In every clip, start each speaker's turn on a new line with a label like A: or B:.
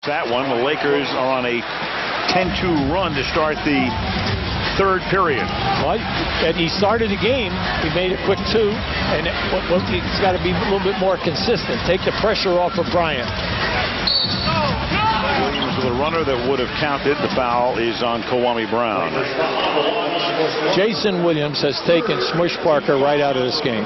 A: That one, the Lakers are on a 10-2 run to start the third period.
B: Well, and he started the game. He made a quick 2, and he's got to be a little bit more consistent. Take the pressure off of Bryant.
A: Williams with a runner that would have counted. The foul is on Kwame Brown.
B: Jason Williams has taken Smush Parker right out of this game.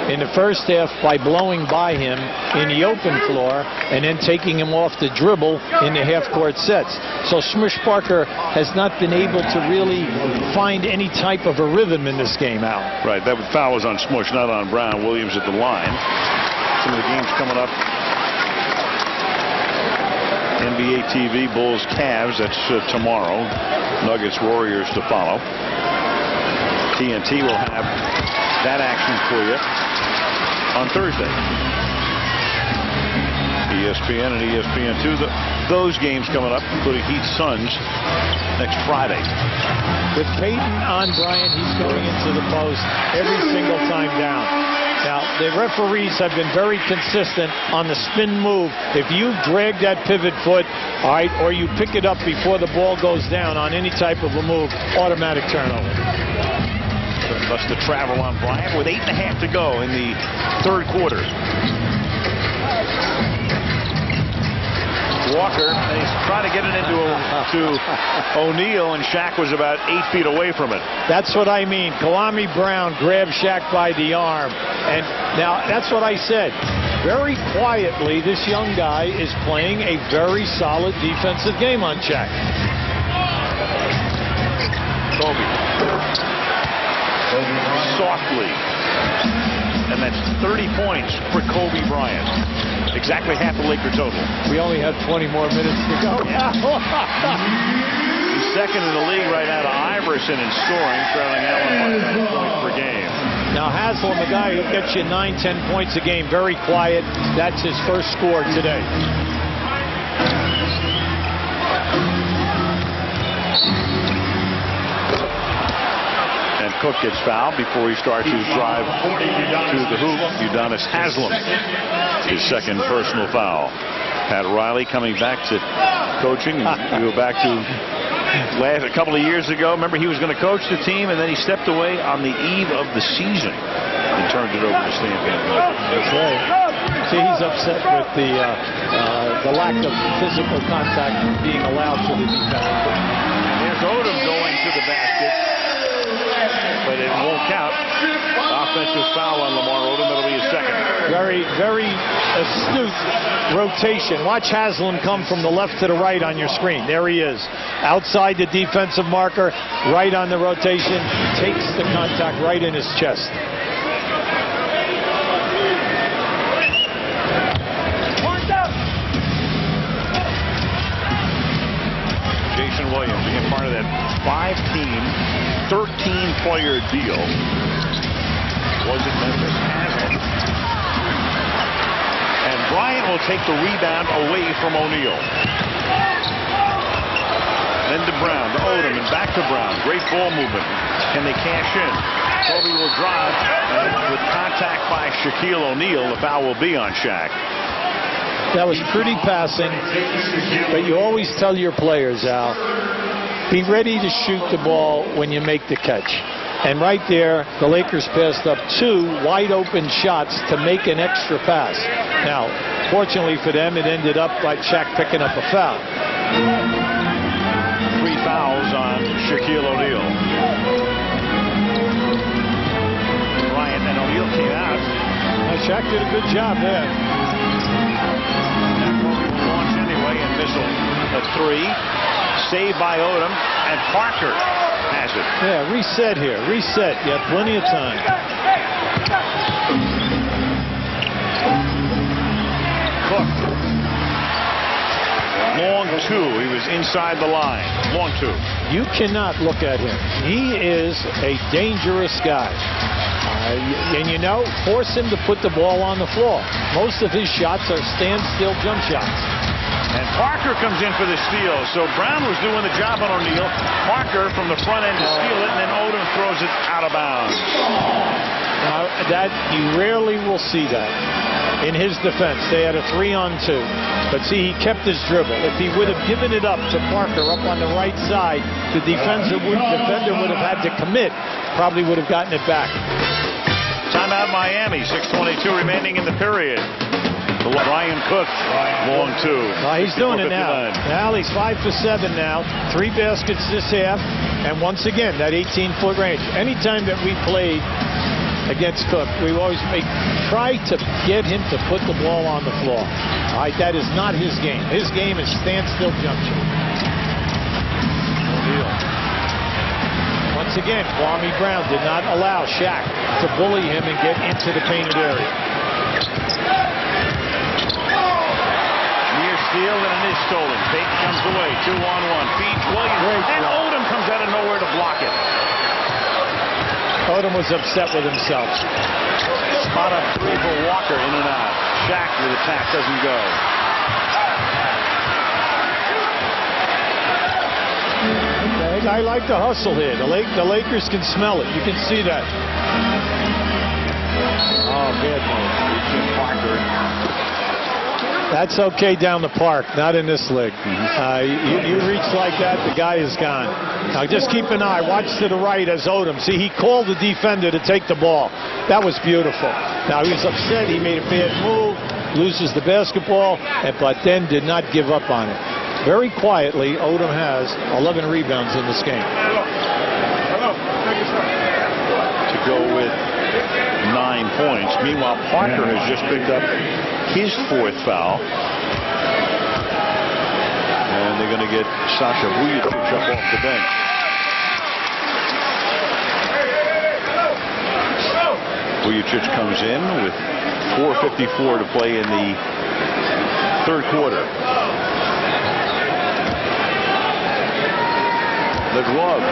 B: In the first half by blowing by him in the open floor and then taking him off the dribble in the half-court sets. So Smush Parker has not been able to really find any type of a rhythm in this game, Al.
A: Right, that foul was on Smush, not on Brown. Williams at the line. Some of the games coming up. NBA TV, Bulls, Cavs, that's tomorrow. Nuggets, Warriors to follow. TNT will have that action for you on Thursday. ESPN and ESPN2, those games coming up, including Heat Suns next Friday.
B: With Payton on Bryant, he's going into the post every single time down. Now, the referees have been very consistent on the spin move. If you drag that pivot foot, all right, or you pick it up before the ball goes down on any type of a move, automatic turnover.
A: Thus the travel on Bryant with 8.5 to go in the third quarter. Walker, he's trying to get it into O'Neal, and Shaq was about 8 feet away from it.
B: That's what I mean. Kwame Brown grabbed Shaq by the arm. And now, that's what I said. Very quietly, this young guy is playing a very solid defensive game on Shaq.
A: Kobe. Softly. And that's 30 points for Kobe Bryant. Exactly half the Laker total.
B: We only have 20 more minutes to go.
A: He's second in the league right now to Iverson in scoring, trailing Allen by 10 points per game.
B: Now Haslam, the guy who gets you 9-10 points a game, very quiet. That's his first score today.
A: And Cook gets fouled before he starts his drive to the hoop. Udonis Haslam, his second personal foul. Pat Riley coming back to coaching. And you go back to a couple of years ago. Remember, he was going to coach the team, and then he stepped away on the eve of the season and turned it over to Stan Van Gundy.
B: That's right. See, he's upset with the lack of physical contact being allowed to the defense.
A: There's Odom going to the basket, but it won't count. Offensive foul on Lamar Odom. It'll be his second.
B: Very, very astute rotation. Watch Haslam come from the left to the right on your screen. There he is. Outside the defensive marker, right on the rotation. Takes the contact right in his chest.
A: Jason Williams, again, part of that 5-team, 13-player deal. Was it Memphis? Haslam. And Bryant will take the rebound away from O'Neal. Then to Brown, to Odom, and back to Brown. Great ball movement. Can they cash in? Kobe will drive, and with contact by Shaquille O'Neal, the foul will be on Shaq.
B: That was pretty passing, but you always tell your players, Al, be ready to shoot the ball when you make the catch. And right there, the Lakers passed up 2 wide-open shots to make an extra pass. Now, fortunately for them, it ended up by Shaq picking up a foul.
A: 3 fouls on Shaquille O'Neal. Bryant and O'Neal came out.
B: Now, Shaq did a good job there.
A: Kobe will launch anyway and miss a 3. Saved by Odom, and Parker has it.
B: Yeah, reset here. Reset. You have plenty of time.
A: Cook. Long 2. He was inside the line. Long 2.
B: You cannot look at him. He is a dangerous guy. And you know, force him to put the ball on the floor. Most of his shots are standstill jump shots.
A: And Parker comes in for the steal. So Brown was doing the job on O'Neal. Parker from the front end to steal it, and then Odom throws it out of bounds.
B: Now, that you rarely will see that. in his defense. They had a 3-on-2. But see, he kept his dribble. If he would have given it up to Parker up on the right side, the defender would have had to commit. Probably would have gotten it back.
A: Timeout Miami. 6:22 remaining in the period. Brian Cook, long two.
B: He's doing it now. Now he's 5 for 7 now. 3 baskets this half. And once again, that 18-foot range. Anytime that we played against Cook, we always try to get him to put the ball on the floor. All right, that is not his game. His game is standstill jump shot. Once again, Kwame Brown did not allow Shaq to bully him and get into the painted area.
A: Near steal and it is stolen. Tate comes away. 2-on-1. Feeds Williams. And Odom comes out of nowhere to block it.
B: Odom was upset with himself.
A: Spot up 3 for Walker, in and out. Shaq with attack, doesn't go.
B: I like the hustle here. The Lakers can smell it. You can see that. Oh, bad move. That's okay down the park, not in this league. You reach like that, the guy is gone. Now just keep an eye. Watch to the right as Odom. See, he called the defender to take the ball. That was beautiful. Now he was upset. He made a bad move, loses the basketball, but then did not give up on it. Very quietly, Odom has 11 rebounds in this game.
A: To go with 9 points. Meanwhile, Parker has just picked up his 4th foul. And they're going to get Sasha Vujacic up off the bench. Vujacic comes in with 4:54 to play in the 3rd quarter. The glove.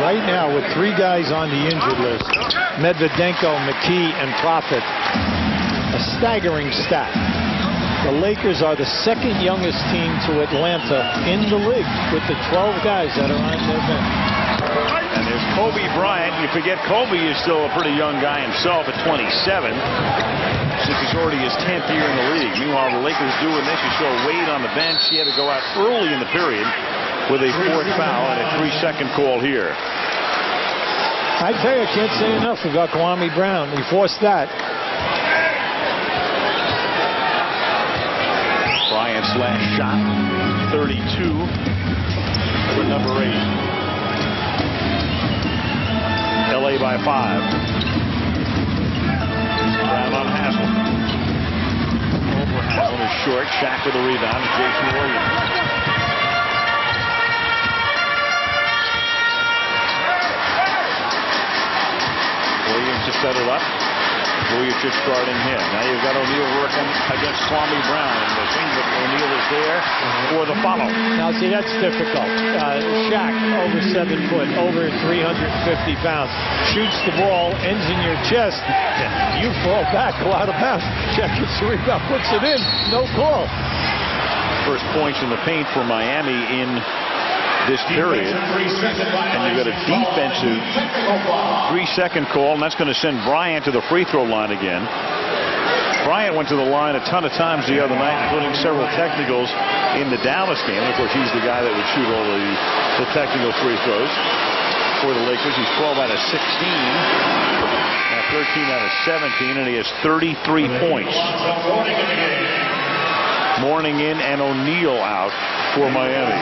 B: Right now, with 3 guys on the injured list, Medvedenko, McKee, and Prophet, a staggering stat. The Lakers are the 2nd youngest team to Atlanta in the league, with the 12 guys that are on their bench.
A: And there's Kobe Bryant. You forget Kobe is still a pretty young guy himself at 27, since he's already his 10th year in the league. Meanwhile, the Lakers doing this. You saw Wade on the bench. He had to go out early in the period with a 4th foul and a 3-second call here.
B: I tell you, I can't say enough about Kwame Brown. He forced that.
A: Bryant's last shot, 32 for number 8. LA by 5. Brown on Haslem. Over Haslem is short. Shaq with a rebound. Jason Williams. Williams to set it up. Vujacic guarding him. Now you've got O'Neal working against Kwame Brown. And the thing that O'Neal is there for the follow.
B: Now, see, that's difficult. Shaq, over 7 foot, over 350 pounds, shoots the ball, ends in your chest. You fall back, go out of bounds. Shaq gets the rebound, puts it in. No call.
A: First points in the paint for Miami in this period, and you've got a defensive 3-second call, and that's going to send Bryant to the free throw line again. Bryant went to the line a ton of times the other night, including several technicals in the Dallas game. And of course, he's the guy that would shoot all the technical free throws for the Lakers. He's 12 out of 16, now 13 out of 17, and he has 33 points. Mourning in and O'Neal out for Miami.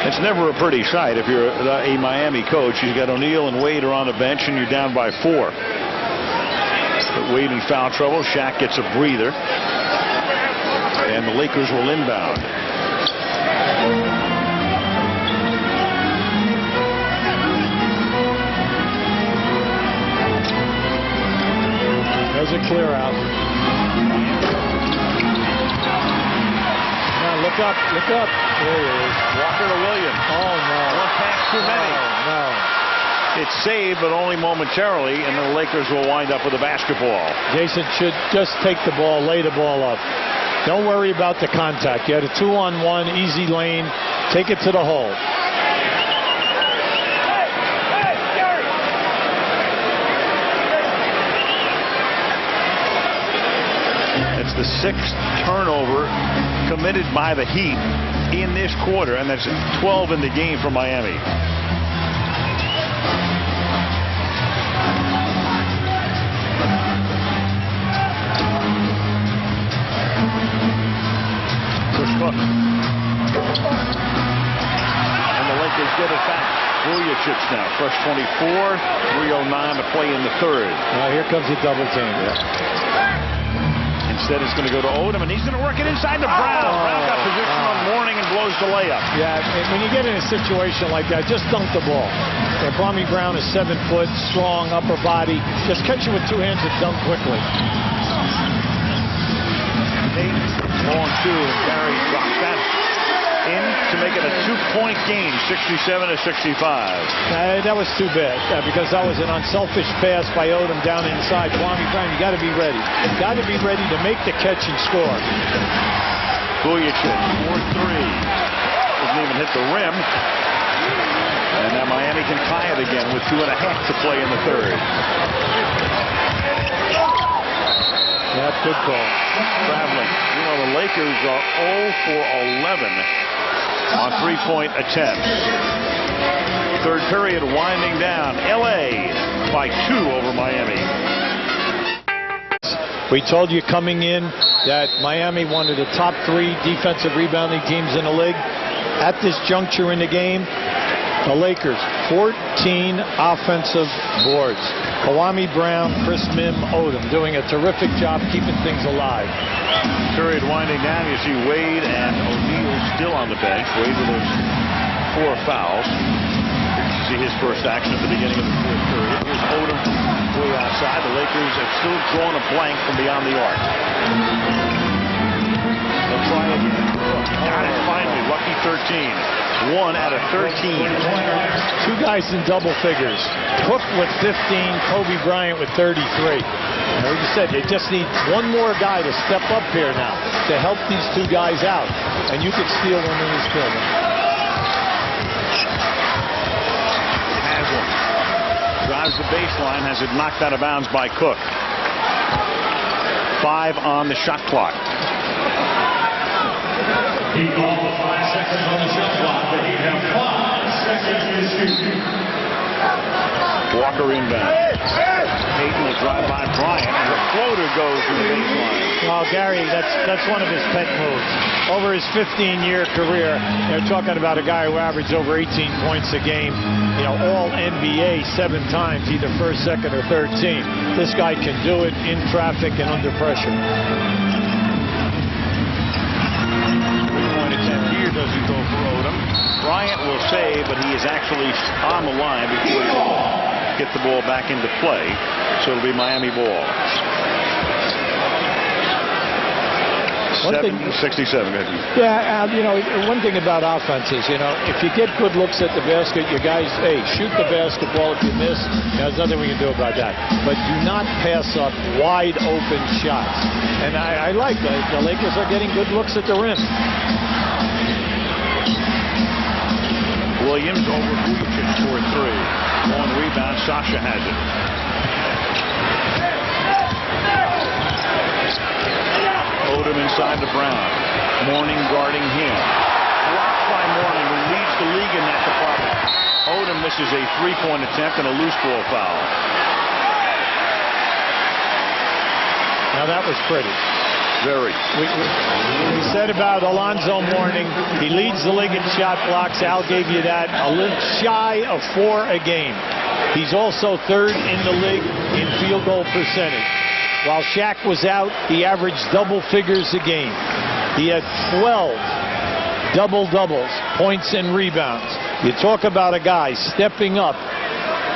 A: It's never a pretty sight if you're a Miami coach. You've got O'Neal and Wade are on the bench and you're down by 4. But Wade in foul trouble. Shaq gets a breather. And the Lakers will inbound.
B: There's a clear out. Now look up, look up. There he is.
A: Walker to Williams.
B: Oh no.
A: One pass too many.
B: Oh, no.
A: It's saved, but only momentarily, and the Lakers will wind up with a basketball.
B: Jason should just take the ball, lay the ball up. Don't worry about the contact. You had a 2-on-1, easy lane. Take it to the hole.
A: the 6th turnover committed by the Heat in this quarter, and that's 12 in the game for Miami. Cook. And the Lakers get it back. Vujacic now, fresh 24, 3:09 to play in the third.
B: Now here comes the double team.
A: Instead, it's going to go to Odom, and he's going to work it inside to Brown. Brown got position on Mourning and blows the layup.
B: Yeah, when you get in a situation like that, just dunk the ball. And Kwame Brown is 7 foot, strong, upper body. Just catch it with 2 hands and dunk quickly.
A: Long 2, and Gary drops that in to make it a 2-point game, 67-65.
B: That was too bad because that was an unselfish pass by Odom down inside. Kwame Brown, you got to be ready. You got to be ready to make the catch and score.
A: Vujacic, 4-3. Doesn't even hit the rim. And now Miami can tie it again with 2.5 to play in the third.
B: That's good call.
A: Traveling. You know, the Lakers are 0 for 11 on 3-point attempts. Third period winding down. L.A. by 2 over Miami.
B: We told you coming in that Miami one of the top 3 defensive rebounding teams in the league. At this juncture in the game, the Lakers, 14 offensive boards. Kwame Brown, Chris Mim, Odom doing a terrific job keeping things alive.
A: Period winding down. You see Wade and O'Neal still on the bench. Wade with those 4 fouls. You see his first action at the beginning of the fourth period. Here's Odom way outside. The Lakers have still drawn a blank from beyond the arc. They'll try again. Got it finally. Lucky 13. 1 out of 13.
B: 2 guys in double figures. Cook with 15, Kobe Bryant with 33. Like you said, they just need one more guy to step up here now to help these 2 guys out. And you could steal one in this building.
A: Haslam drives the baseline, has it knocked out of bounds by Cook. 5 on the shot clock.
C: He called the 5 seconds on the shot clock, but he had 5 seconds to shoot.
A: Walker inbound. Payton will drive by Bryant, and the floater goes to the baseline.
B: Well, Gary, that's one of his pet moves. Over his 15-year career, they're talking about a guy who averaged over 18 points a game. You know, all NBA 7 times, either first, second, or third team. This guy can do it in traffic and under pressure.
A: Here doesn't go for Odom. Bryant will save, but he is actually on the line before he can get the ball back into play. So it'll be Miami ball. 67.
B: Yeah, you know, one thing about offenses, you know, if you get good looks at the basket, your guys, hey, shoot the basketball. If you miss, there's nothing we can do about that. But do not pass up wide open shots. And I like that. The Lakers are getting good looks at the rim.
A: Williams over Vujacic for 3. On rebound, Sasha has it. Odom inside to Brown. Mourning guarding him. Blocked by Mourning, who leads the league in that department. Odom misses a 3-point attempt and a loose ball foul.
B: Now that was pretty.
A: Very.
B: We said about Alonzo Mourning, he leads the league in shot blocks. Al gave you that. A little shy of 4 a game. He's also 3rd in the league in field goal percentage. While Shaq was out, he averaged double figures a game. He had 12 double-doubles, points and rebounds. You talk about a guy stepping up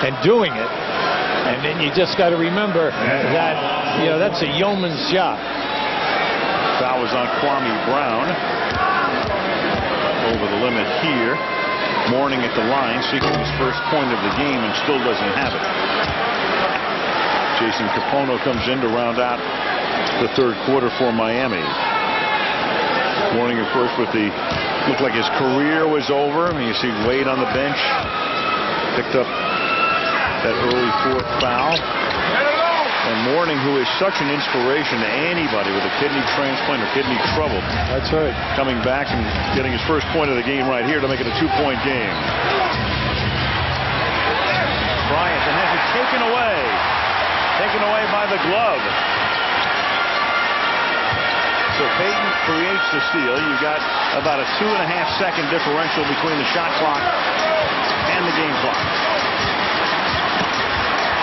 B: and doing it, and then you just got to remember that, you know, that's a yeoman's job.
A: Foul was on Kwame Brown. Over the limit here. Mourning at the line, seeking his first point of the game and still doesn't have it. Jason Kapono comes in to round out the third quarter for Miami. Mourning at first with the, looked like his career was over. I mean, you see Wade on the bench. Picked up that early 4th foul. And Mourning, who is such an inspiration to anybody with a kidney transplant or kidney trouble.
B: That's right.
A: Coming back and getting his first point of the game right here to make it a 2-point game. Bryant, and has it taken away. Taken away by the glove. So Payton creates the steal. You got about a 2.5-second differential between the shot clock and the game clock.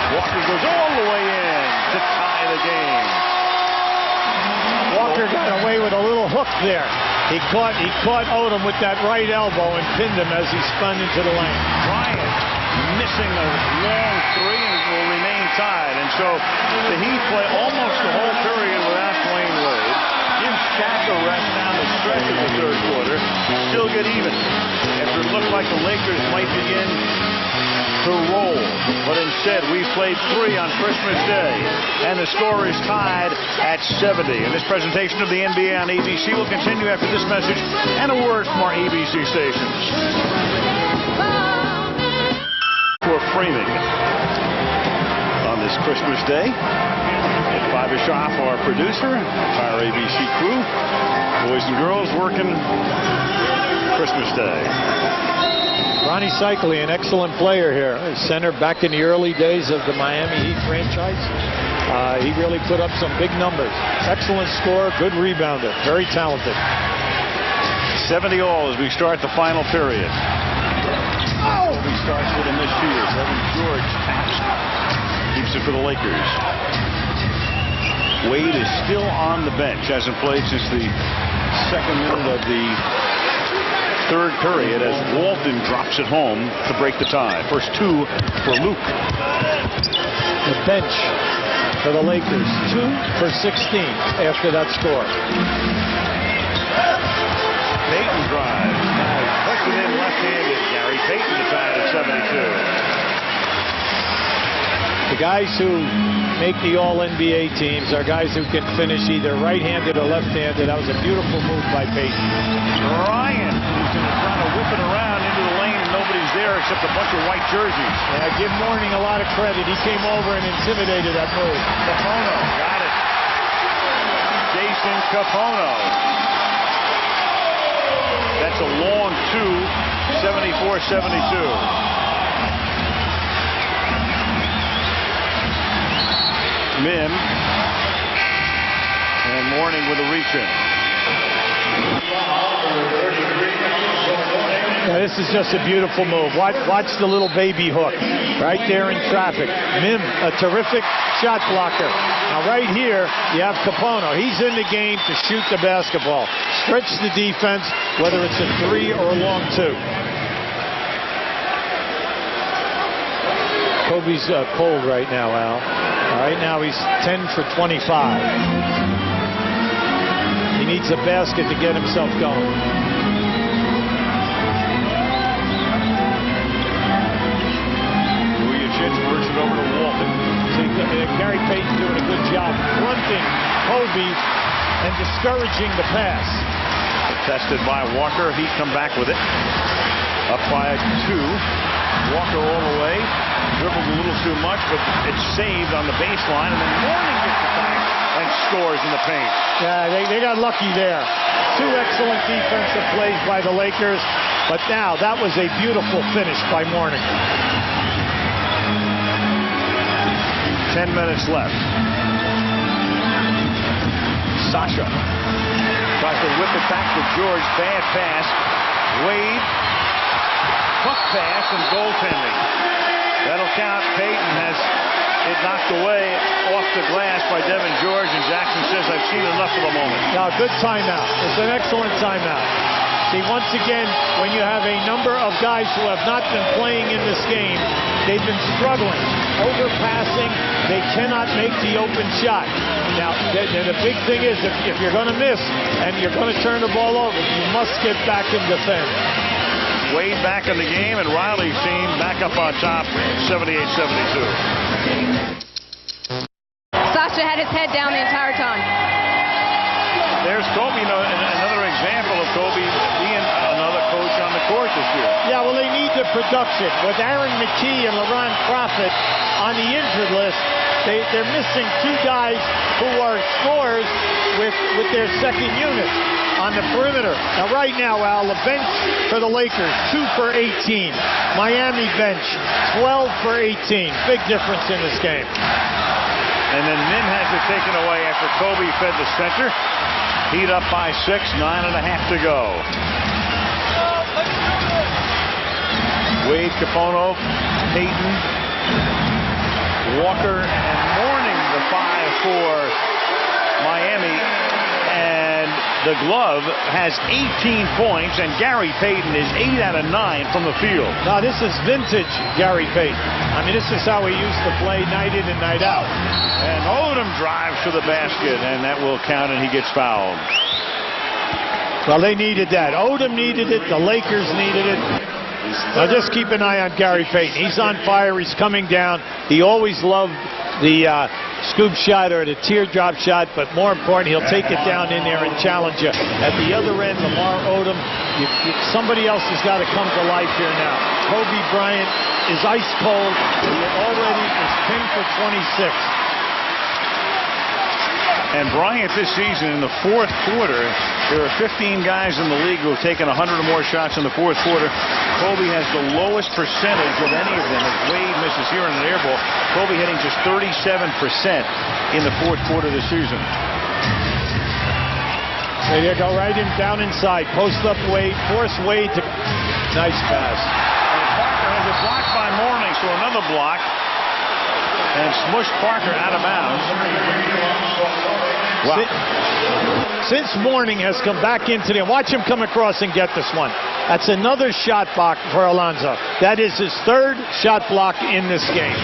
A: Walker goes all the way in to tie the game.
B: Walker got away with a little hook there. He caught Odom with that right elbow and pinned him as he spun into the lane.
A: Bryant missing a long three and will remain tied. And so the Heat play almost the whole period without Dwayne Wade. Give Shaq a rest down the stretch of the third quarter. Still get even. After it looked like the Lakers might begin to roll. But instead, we played 3 on Christmas Day. And the score is tied at 70. And this presentation of the NBA on ABC will continue after this message and a word from our ABC stations. For framing on this Christmas Day. Ed Bischoff, our producer, entire ABC crew, boys and girls working Christmas Day.
B: Ronnie Cycli, an excellent player here. Center back in the early days of the Miami Heat franchise. He really put up some big numbers. Excellent scorer, good rebounder, very talented.
A: 70 all as we start the final period. He starts with him this year. Evan George taps. Keeps it for the Lakers. Wade is still on the bench. Hasn't played since the second minute of the third period as Walton drops it home to break the tie. First 2 for Luke.
B: The bench for the Lakers, 2 for 16 after that score.
A: Payton drives. Puts it in left-handed. Gary Payton to tie it at 72.
B: The guys who make the All-NBA teams are guys who can finish either right-handed or left-handed. That was a beautiful move by Payton.
A: Ryan is going to try to whip it around into the lane and nobody's there except a bunch of white jerseys.
B: Yeah, give Mourning a lot of credit. He came over and intimidated that move.
A: Capono got it. Jason Capono. That's a long 2, 74-72. Mim and Mourning with a reach-in.
B: Now, this is just a beautiful move. Watch the little baby hook right there in traffic. Mim, a terrific shot blocker. Now, right here, you have Capono. He's in the game to shoot the basketball. Stretch the defense, whether it's a 3 or a long 2. Kobe's cold right now, Al. Right now he's 10 for 25. He needs a basket to get himself going.
A: Vujacic works it over to Walton.
B: Gary Payton doing a good job fronting Kobe and discouraging the pass.
A: Tested by Walker. He come back with it. Up by 2. Walker all the way. Dribbled a little too much, but it's saved on the baseline, and then Mourning gets it back and scores in the paint.
B: Yeah, they got lucky there. 2 excellent defensive plays by the Lakers, but now that was a beautiful finish by Mourning.
A: 10 minutes left. Sasha tries to whip it back to George. Bad pass. Wade. Tough pass and goaltending. That'll count. Payton has it knocked away off the glass by Devin George, and Jackson says, I've seen enough for the moment.
B: Now, good timeout. It's an excellent timeout. See, once again, when you have a number of guys who have not been playing in this game, they've been struggling, overpassing. They cannot make the open shot. Now, the big thing is, if you're going to miss and you're going to turn the ball over, you must get back and defend.
A: Wade back in the game, and Riley's team back up on top, 78-72.
D: Sasha had his head down the entire time.
A: There's Kobe, another example of Kobe being another coach on the court this year.
B: Yeah, well, they need the production. With Aaron McKee and LaRon Prophet on the injured list, they're missing two guys who are scorers with their second unit on the perimeter. Now, right now, Al, the bench for the Lakers, 2 for 18. Miami bench, 12 for 18. Big difference in this game.
A: And then Mim has it taken away after Kobe fed the center. Heat up by 6, 9.5 to go. Wade, Kapono, Payton, Walker, and Mourning the 5 for Miami. And the glove has 18 points, and Gary Payton is 8 out of 9 from the field.
B: Now, this is vintage Gary Payton. I mean, this is how he used to play night in and night out.
A: And Odom drives to the basket, and that will count, and he gets fouled.
B: Well, they needed that. Odom needed it. The Lakers needed it. Now, just keep an eye on Gary Payton. He's on fire. He's coming down. He always loved the scoop shot or the teardrop shot, but more important, he'll take it down in there and challenge you. At the other end, Lamar Odom, somebody else has got to come to life here now. Kobe Bryant is ice cold. He already is 10 for 26.
A: And Bryant this season in the fourth quarter, there are 15 guys in the league who have taken 100 or more shots in the fourth quarter. Kobe has the lowest percentage of any of them. As Wade misses here on an air ball, Kobe hitting just 37% in the fourth quarter this season.
B: There you go, right in, down inside. Post up Wade, force Wade to... Nice pass.
A: And Parker has it blocked by Mourning, so another block. And smushed Parker out of bounds. Wow.
B: Since Mourning has come back into the... Watch him come across and get this one. That's another shot block for Alonzo. That is his third shot block in this game.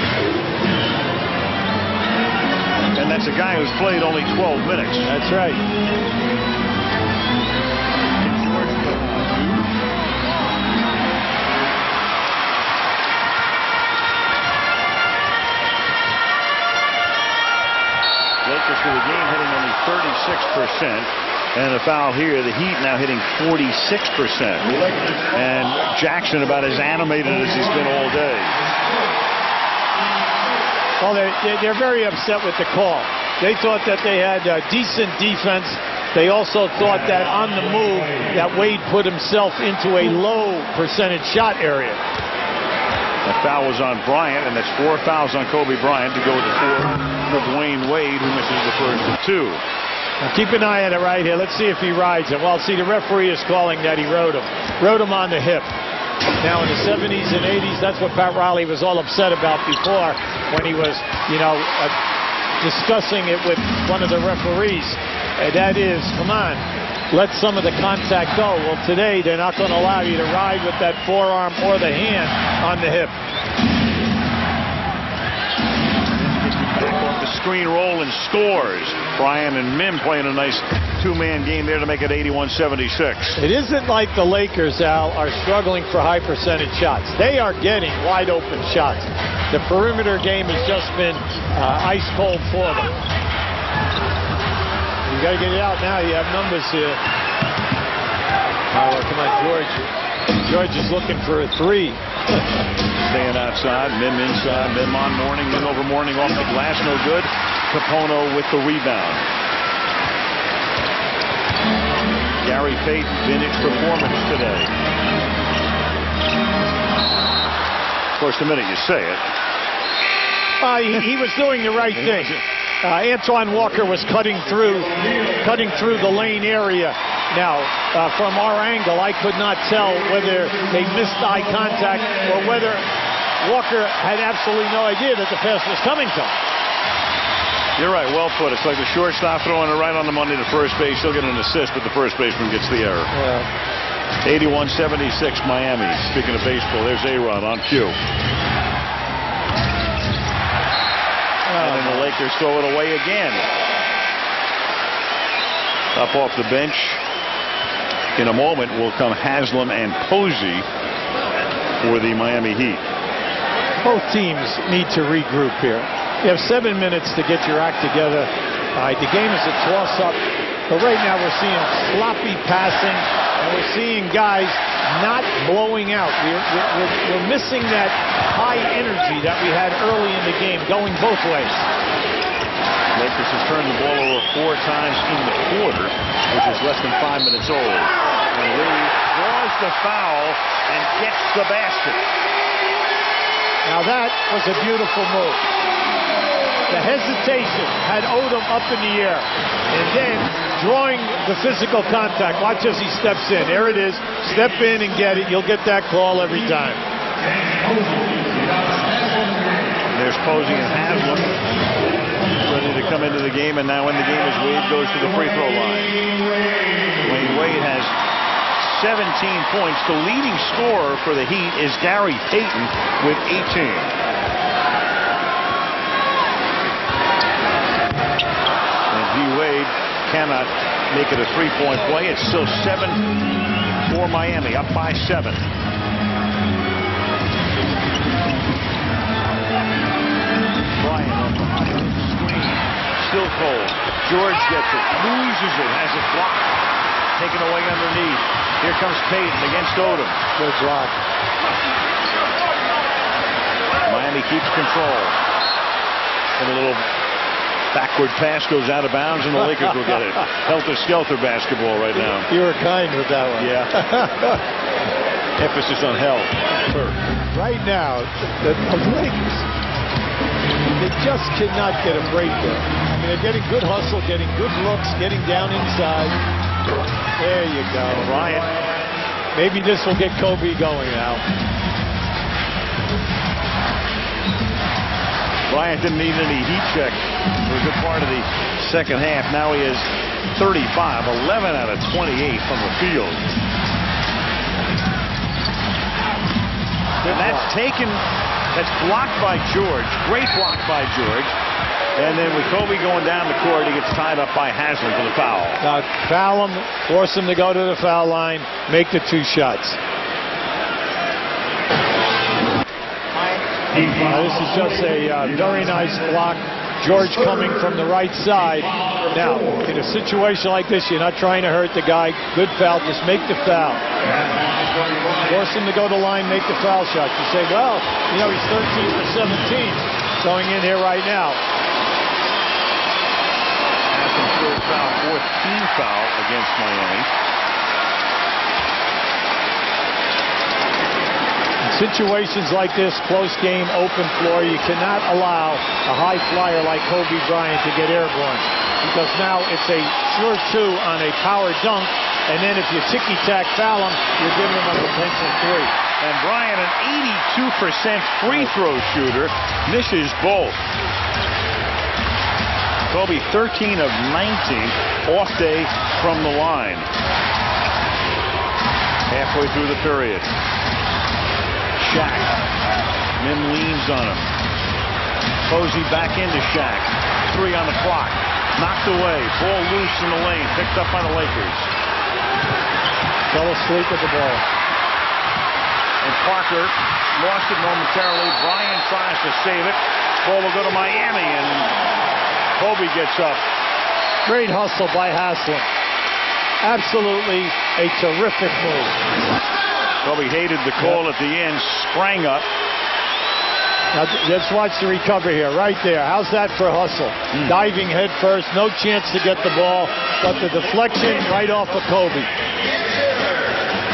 A: And that's a guy who's played only 12 minutes.
B: That's right.
A: Lakers for the game hitting only 36%. And a foul here. The Heat now hitting 46%. And Jackson about as animated as he's been all day.
B: Well, they're very upset with the call. They thought that they had decent defense. They also thought that on the move that Wade put himself into a low percentage shot area.
A: That foul was on Bryant, and that's 4 fouls on Kobe Bryant to go with the 4 for Dwayne Wade, who misses the first of 2.
B: Now keep an eye on it right here. Let's see if he rides it. Well, see, the referee is calling that he rode him. Rode him on the hip. Now, in the 70s and 80s, that's what Pat Riley was all upset about before when he was, discussing it with one of the referees. And that is, come on, let some of the contact go. Well, today, they're not going to allow you to ride with that forearm or the hand on the hip.
A: Back off the screen roll and scores. Brian and Mim playing a nice two-man game there to make it 81-76.
B: It isn't like the Lakers, Al, are struggling for high percentage shots. They are getting wide open shots. The perimeter game has just been ice cold for them. You got to get it out now. You have numbers here. Oh, come on, George. George is looking for a 3.
A: Staying outside, Mim inside, Mim on Mourning, Mim over Mourning off the glass, no good. Kapono with the rebound. Gary Payton, vintage performance today. Of course, the minute you say it.
B: He was doing the right thing. Antoine Walker was cutting through the lane area. Now, from our angle, I could not tell whether they missed eye contact or whether Walker had absolutely no idea that the pass was coming to him.
A: You're right, well put. It's like the shortstop throwing it right on the money to first base. He'll get an assist, but the first baseman gets the error. Yeah. 81-76 Miami. Speaking of baseball, there's A-Rod on cue. And then the Lakers throw it away again. Up off the bench. In a moment will come Haslam and Posey for the Miami Heat.
B: Both teams need to regroup here. You have 7 minutes to get your act together. The game is a toss-up. But right now we're seeing sloppy passing, and we're seeing guys not blowing out. We're missing that high energy that we had early in the game, going both ways.
A: Lakers has turned the ball over 4 times in the quarter, which is less than 5 minutes old. And Lee draws the foul and gets the basket.
B: Now that was a beautiful move. The hesitation had Odom up in the air, and then drawing the physical contact. Watch as he steps in. There it is. Step in and get it. You'll get that call every time.
A: There's Posey and Haslem ready to come into the game, and now when the game is Wade goes to the free throw line. Dwayne Wade has 17 points. The leading scorer for the Heat is Gary Payton with 18. Wade cannot make it a three-point play. It's still 7 for Miami, up by 7. Bryant on the high screen, still cold. George gets it, loses it, has it blocked, taken away underneath. Here comes Payton against Odom.
B: Good block.
A: Miami keeps control. And a little backward pass goes out of bounds, and the Lakers will get it. Helter-skelter basketball right now.
B: You were kind with that one.
A: Yeah. Emphasis on hell.
B: Right now, the Lakers, they just cannot get a break there. I mean, they're getting good hustle, getting good looks, getting down inside. There you go.
A: Bryant.
B: Maybe this will get Kobe going now.
A: Bryant didn't need any heat check for a good part of the second half. Now he is 35, 11 out of 28 from the field. And that's blocked by George. Great block by George. And then with Kobe going down the court, he gets tied up by Haslem for the foul.
B: Now foul him, force him to go to the foul line, make the 2 shots. This is just a very nice block. George coming from the right side. Now, in a situation like this, you're not trying to hurt the guy. Good foul. Just make the foul. Force him to go to the line, make the foul shot. You say, well, you know, he's 13 for 17 going in here right now.
A: Haslem throws foul, 4th team foul against Miami.
B: Situations like this, close game, open floor, you cannot allow a high flyer like Kobe Bryant to get airborne, because now it's a sure 2 on a power dunk, and then if you ticky-tack foul him, you're giving him a potential 3.
A: And Bryant, an 82% free throw shooter, misses both. Kobe 13 of 19, off day from the line. Halfway through the period. Shaq. Mim leans on him. Posey back into Shaq. 3 on the clock. Knocked away. Ball loose in the lane. Picked up by the Lakers.
B: Fell asleep at the ball.
A: And Parker lost it momentarily. Bryant tries to save it. Ball will go to Miami, and Kobe gets up.
B: Great hustle by Haslem. Absolutely a terrific move.
A: Kobe hated the call at the end, sprang up.
B: Now, let's watch the recovery here, right there. How's that for hustle? Diving head first, no chance to get the ball, but the deflection right off of Kobe.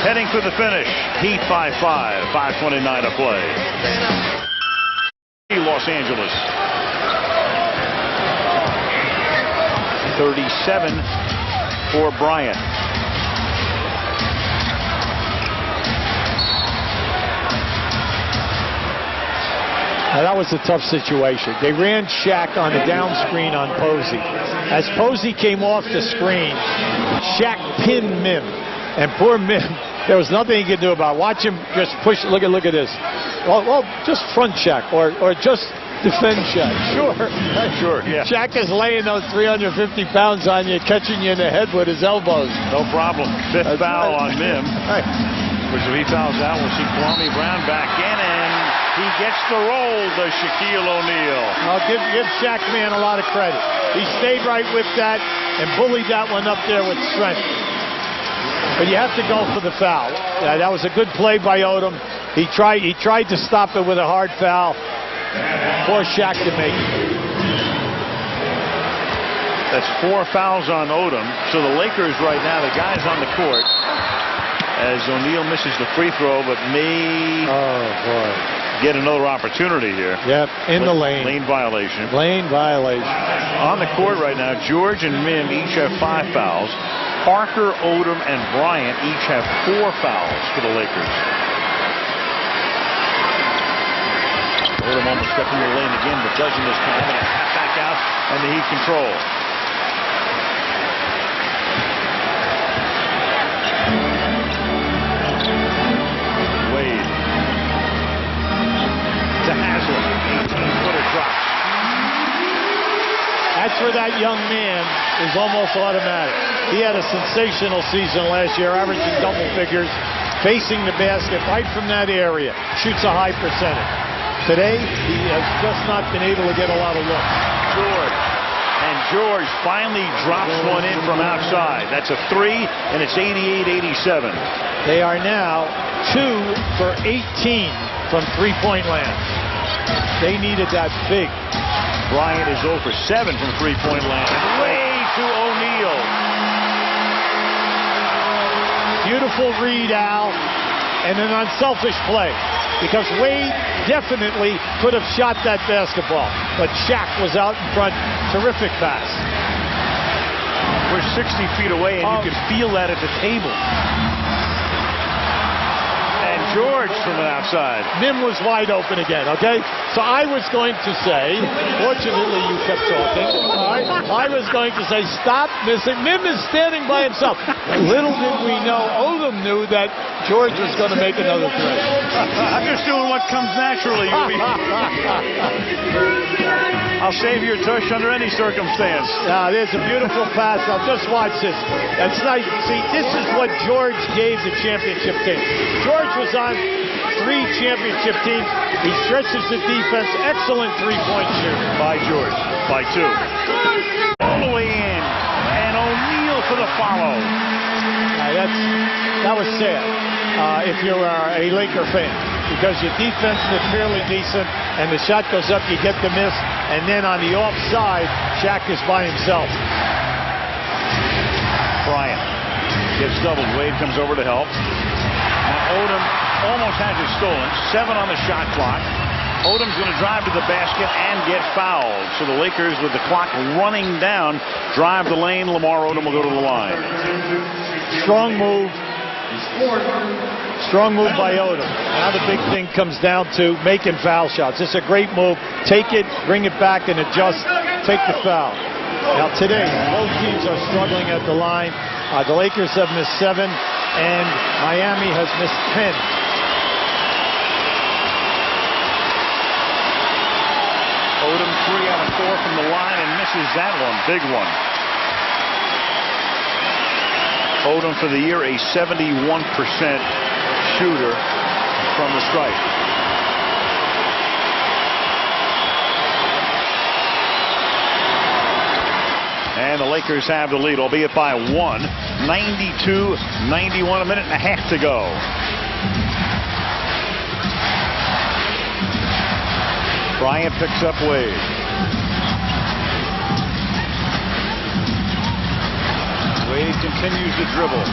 A: Heading for the finish. Heat by 5, 5:29 to play. Los Angeles. 37 for Bryant.
B: Now that was a tough situation. They ran Shaq on the down screen on Posey. As Posey came off the screen, Shaq pinned Mim. And poor Mim, there was nothing he could do about it. Watch him just push. Look at this. Well, just front Shaq or just defend Shaq.
A: Sure, yeah.
B: Shaq is laying those 350 pounds on you, catching you in the head with his elbows.
A: No problem. 5th foul on Mim. Which if he fouls out, we'll see Kwame Brown back in, and He gets the roll, does Shaquille O'Neal.
B: I'll give Shaq Man a lot of credit. He stayed right with that and bullied that one up there with strength. But you have to go for the foul. That was a good play by Odom. He tried to stop it with a hard foul. Poor Shaq to make it.
A: That's 4 fouls on Odom. So the Lakers right now, the guys on the court, as O'Neal misses the free throw, but may get another opportunity here.
B: Yep, in the lane.
A: Lane violation.
B: Lane violation.
A: On the court right now, George and Mim each have 5 fouls. Parker, Odom, and Bryant each have 4 fouls for the Lakers. Odom almost stepped in the lane again, but doesn't this time. And a half back out, and the Heat control. Wade to Haslem. 18-footer drops.
B: That's where that young man is almost automatic. He had a sensational season last year, averaging double figures, facing the basket right from that area. Shoots a high percentage. Today, he has just not been able to get a lot of looks.
A: George finally drops one in from outside. That's a 3, and it's 88-87.
B: They are now 2 for 18 from three-point land. They needed that big.
A: Bryant is 0 for 7 from three-point land. Way to O'Neal.
B: Beautiful read, Al, and an unselfish play. Because Wade definitely could have shot that basketball. But Shaq was out in front. Terrific pass.
A: We're 60 feet away, and you can feel that at the table. And George from the outside.
B: Mim was wide open again, okay? So I was going to say, fortunately you kept talking. All right? I was going to say, stop missing. Mim is standing by himself. Little did we know, Odom knew that George was going to make another three.
A: I'm just doing what comes naturally. I'll save your tush under any circumstance.
B: Now, there's a beautiful pass. Now, just watch this. That's nice. See, this is what George gave the championship team. George was on 3 championship teams. He stretches the defense. Excellent three-point shooter.
A: By George. By 2. All the way in. And O'Neal for the follow.
B: That was sad if you're a Laker fan. Because your defense is fairly decent, and the shot goes up, you get the miss, and then on the offside, Shaq is by himself.
A: Bryant gets doubled. Wade comes over to help. Now Odom almost has it stolen. 7 on the shot clock. Odom's going to drive to the basket and get fouled. So the Lakers, with the clock running down, drive the lane. Lamar Odom will go to the line.
B: Strong move. Strong move by Odom. Now the big thing comes down to making foul shots. It's a great move. Take it, bring it back, and adjust. Take the foul. Now today, both teams are struggling at the line. The Lakers have missed 7, and Miami has missed 10.
A: Odom 3 out of 4 from the line and misses that one. Big one. Odom for the year, a 71% shooter from the stripe. And the Lakers have the lead, albeit by 1. 92-91, a minute and a half to go. Bryant picks up Wade. Wade continues to dribble.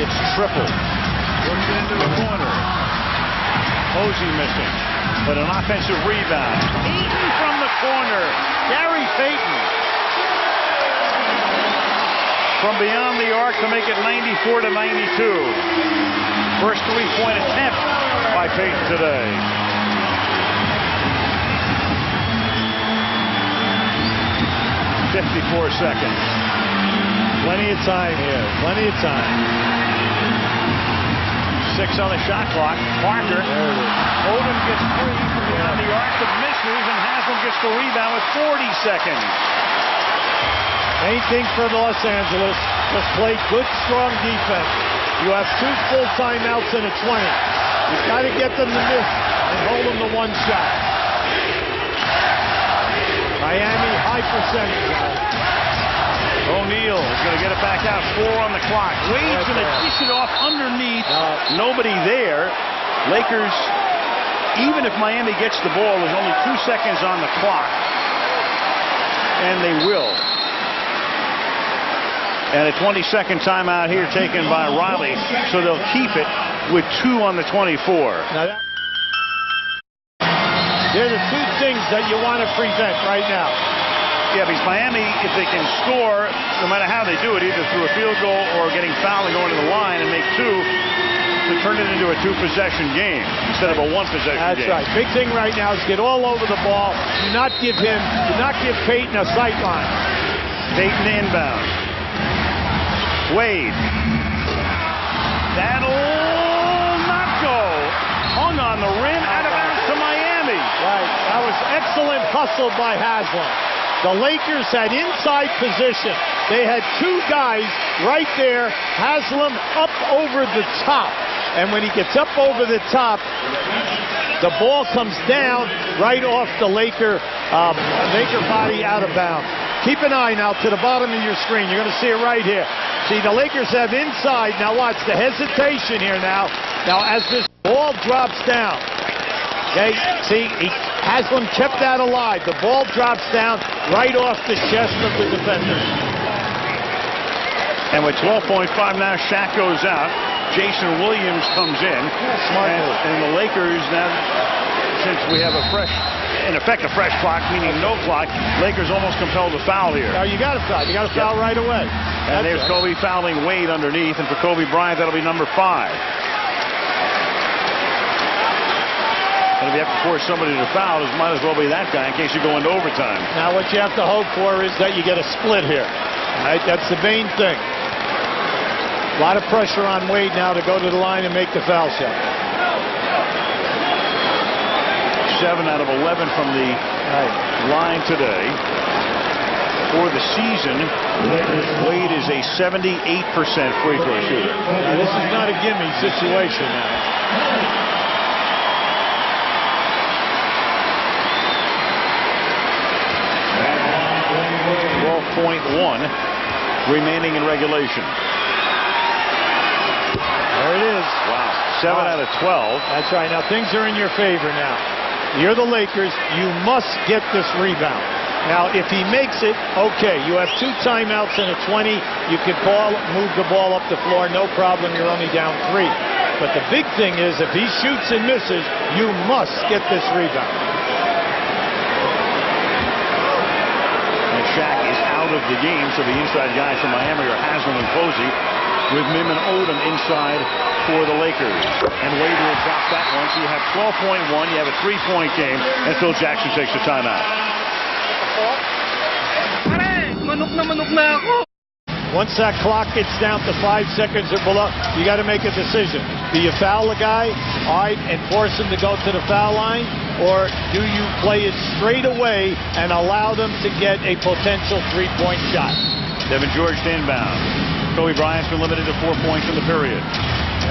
A: Gets tripled. Works it into the corner. Posey missing. But an offensive rebound. Payton from the corner. Gary Payton. From beyond the arc to make it 94-92. First three-point attempt by Payton today. .54 seconds.
B: Plenty of time here. Plenty of time.
A: 6 on the shot clock. Parker. Odom gets free from beyond the arc, but misses, and Haslem gets the rebound with 40 seconds.
B: Main thing for Los Angeles, just play good, strong defense. You have 2 full timeouts in a 20. You've got to get them to miss and hold them to one shot. Miami, high percentage.
A: O'Neal is going to get it back out. 4 on the clock. Wade's going to dish it off underneath. Nobody there. Lakers, even if Miami gets the ball, there's only 2 seconds on the clock. And they will. And a 20-second timeout here taken by Riley. So they'll keep it with 2 on the 24.
B: Now they're the 2 things that you want to prevent right now.
A: Yeah, because Miami, if they can score, no matter how they do it, either through a field goal or getting fouled and going to the line and make 2, to turn it into a 2-possession game instead of a 1-possession game.
B: That's right. Big thing right now is get all over the ball. Do not give Payton a sight line.
A: Payton inbound. Wade. That'll not go. Hung on the rim, out of bounds to Miami.
B: Right. That was excellent hustle by Haslem. The Lakers had inside position. They had 2 guys right there. Haslem up over the top. And when he gets up over the top, the ball comes down right off the Laker body out of bounds. Keep an eye now to the bottom of your screen. You're going to see it right here. See, the Lakers have inside. Now watch the hesitation here now. Now as this ball drops down. Okay, see, Haslem kept that alive. The ball drops down right off the chest of the defender.
A: And with 12.5 now, Shaq goes out. Jason Williams comes in.
B: Smart
A: and the Lakers now, since we have in effect a fresh clock, meaning no clock, Lakers almost compelled to foul here.
B: Now you got to foul. You got to foul right away.
A: And there's Kobe fouling Wade underneath, and for Kobe Bryant, that'll be number 5. And if you have to force somebody to foul, it might as well be that guy in case you go into overtime.
B: Now what you have to hope for is that you get a split here. Right? That's the main thing. A lot of pressure on Wade now to go to the line and make the foul shot.
A: 7 out of 11 from the line today. For the season, Wade is a 78% free throw shooter.
B: Now, this is not a gimme situation now.
A: 12.1 remaining in regulation.
B: There it is.
A: Wow. 7 out of 12.
B: That's right. Now things are in your favor now. You're the Lakers. You must get this rebound. Now, if he makes it, okay. You have 2 timeouts and a 20. You can move the ball up the floor. No problem. You're only down 3. But the big thing is, if he shoots and misses, you must get this rebound.
A: Shaq is out of the game, so the inside guys from Miami are Haslem and Posey, with Mim and Odom inside for the Lakers. And Wade will drop that one, so you have 12.1, you have a 3-point game, and Phil Jackson takes the timeout.
B: Once that clock gets down to 5 seconds or below, you got to make a decision. Do you foul the guy, all right, and force him to go to the foul line? Or do you play it straight away and allow them to get a potential 3-point shot?
A: Devin George to inbound. Kobe Bryant's been limited to 4 points in the period.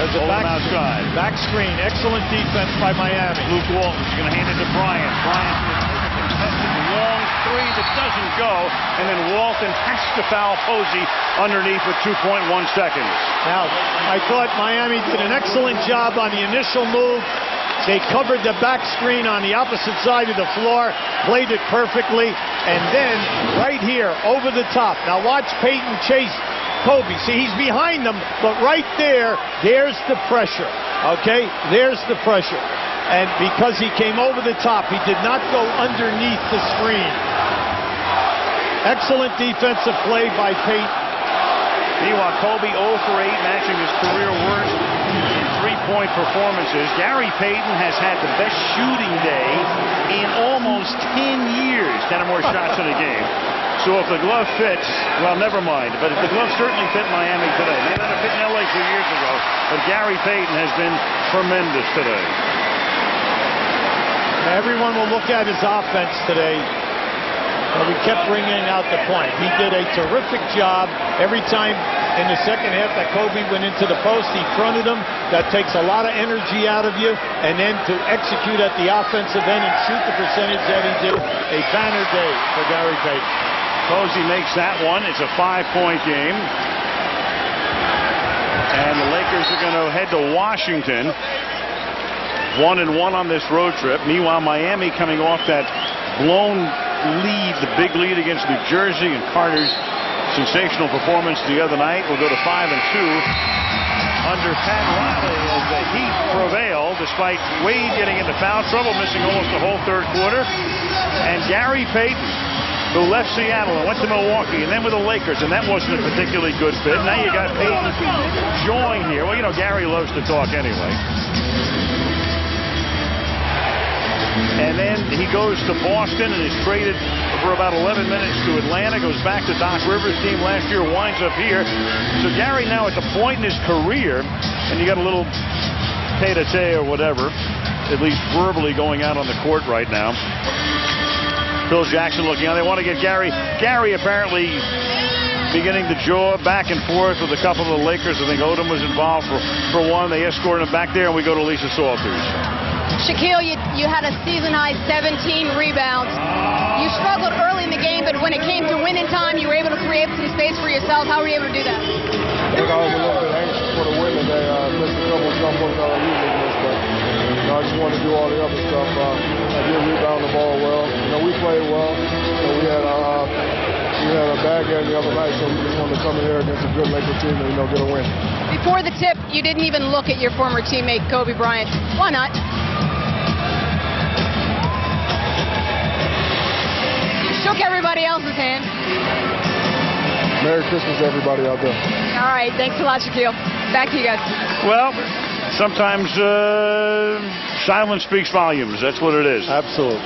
B: There's a
A: outside.
B: Back screen. Excellent defense by Miami.
A: Luke Walton's going to hand it to Bryant. Bryant contested long 3 that doesn't go. And then Walton has to foul Posey underneath with 2.1 seconds.
B: Now, I thought Miami did an excellent job on the initial move. They covered the back screen on the opposite side of the floor, played it perfectly, and then right here, over the top. Now watch Payton chase Kobe. See, he's behind them, but right there, there's the pressure, okay? There's the pressure. And because he came over the top, he did not go underneath the screen. Excellent defensive play by Payton.
A: Meanwhile, Kobe 0 for 8, matching his career worst in 3-point performances. Gary Payton has had the best shooting day in almost 10 years. 10 or more shots in a game. So if the glove fits, well, never mind. But the glove certainly fit Miami today. May not have fit in LA 2 years ago, but Gary Payton has been tremendous today.
B: Everyone will look at his offense today. but we kept bringing out the point. He did a terrific job every time in the second half that Kobe went into the post. He fronted him. That takes a lot of energy out of you. And then to execute at the offensive end and shoot the percentage that he did, a banner day for Gary Payton.
A: Posey makes that one. It's a 5-point game. And the Lakers are going to head to Washington. 1-1 on this road trip. Meanwhile, Miami coming off that blown lead, the big lead against New Jersey, and Carter's sensational performance the other night will go to 5-2 under Pat Riley as the Heat prevail despite Wade getting into foul trouble, missing almost the whole third quarter. And Gary Payton, who left Seattle and went to Milwaukee and then with the Lakers, and that wasn't a particularly good fit. Now you got Payton join here. Well, you know, Gary loves to talk anyway. And then he goes to Boston and is traded for about 11 minutes to Atlanta, goes back to Doc Rivers' team last year, winds up here. So Gary now at the point in his career, and you got a little tete-a-tete or whatever, at least verbally going out on the court right now. Phil Jackson looking on. They want to get Gary. Gary apparently beginning to jaw back and forth with a couple of the Lakers. I think Odom was involved for one. They escorted him back there, and we go to Lisa Salters.
D: Shaquille, you had a season-high 17 rebounds. You struggled early in the game, but when it came to winning time, you were able to create some space for yourself. How were you able to do that?
E: I think I was a little bit anxious for the win today. Missed a couple of jumpers that I usually miss, but I just wanted to do all the other stuff. I did rebound the ball well. We played well. We had a bad game the other night, so we just wanted to come in here against a good Lakers team and get a win.
D: Before the tip, you didn't even look at your former teammate Kobe Bryant. Why not? Shook everybody else's hand.
E: Merry Christmas to everybody out there.
D: All right, thanks a lot, Shaquille. Back to you guys.
A: Well, sometimes silence speaks volumes. That's what it is.
B: Absolutely.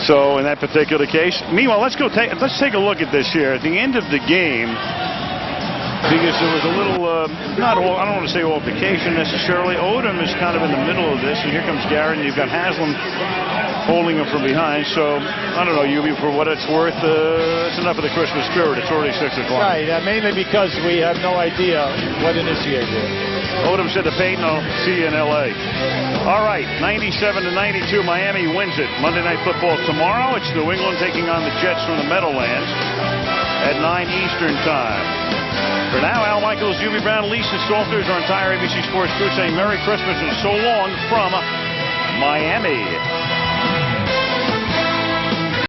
A: So in that particular case, meanwhile, let's take a look at this here. At the end of the game, because there was a little, I don't want to say altercation necessarily. Odom is kind of in the middle of this, and here comes Garrett, and you've got Haslam holding him from behind. So, I don't know, Yubi, for what it's worth, it's enough of the Christmas spirit. It's already 6 o'clock.
B: Right, mainly because we have no idea what initiated it.
A: Odom said to Payton, I'll see you in L.A. All right, 97-92, Miami wins it. Monday Night Football tomorrow. It's New England taking on the Jets from the Meadowlands at 9 Eastern Time. For now, Al Michaels, Yubi Brown, Lisa Salters, our entire ABC Sports crew saying Merry Christmas and so long from Miami.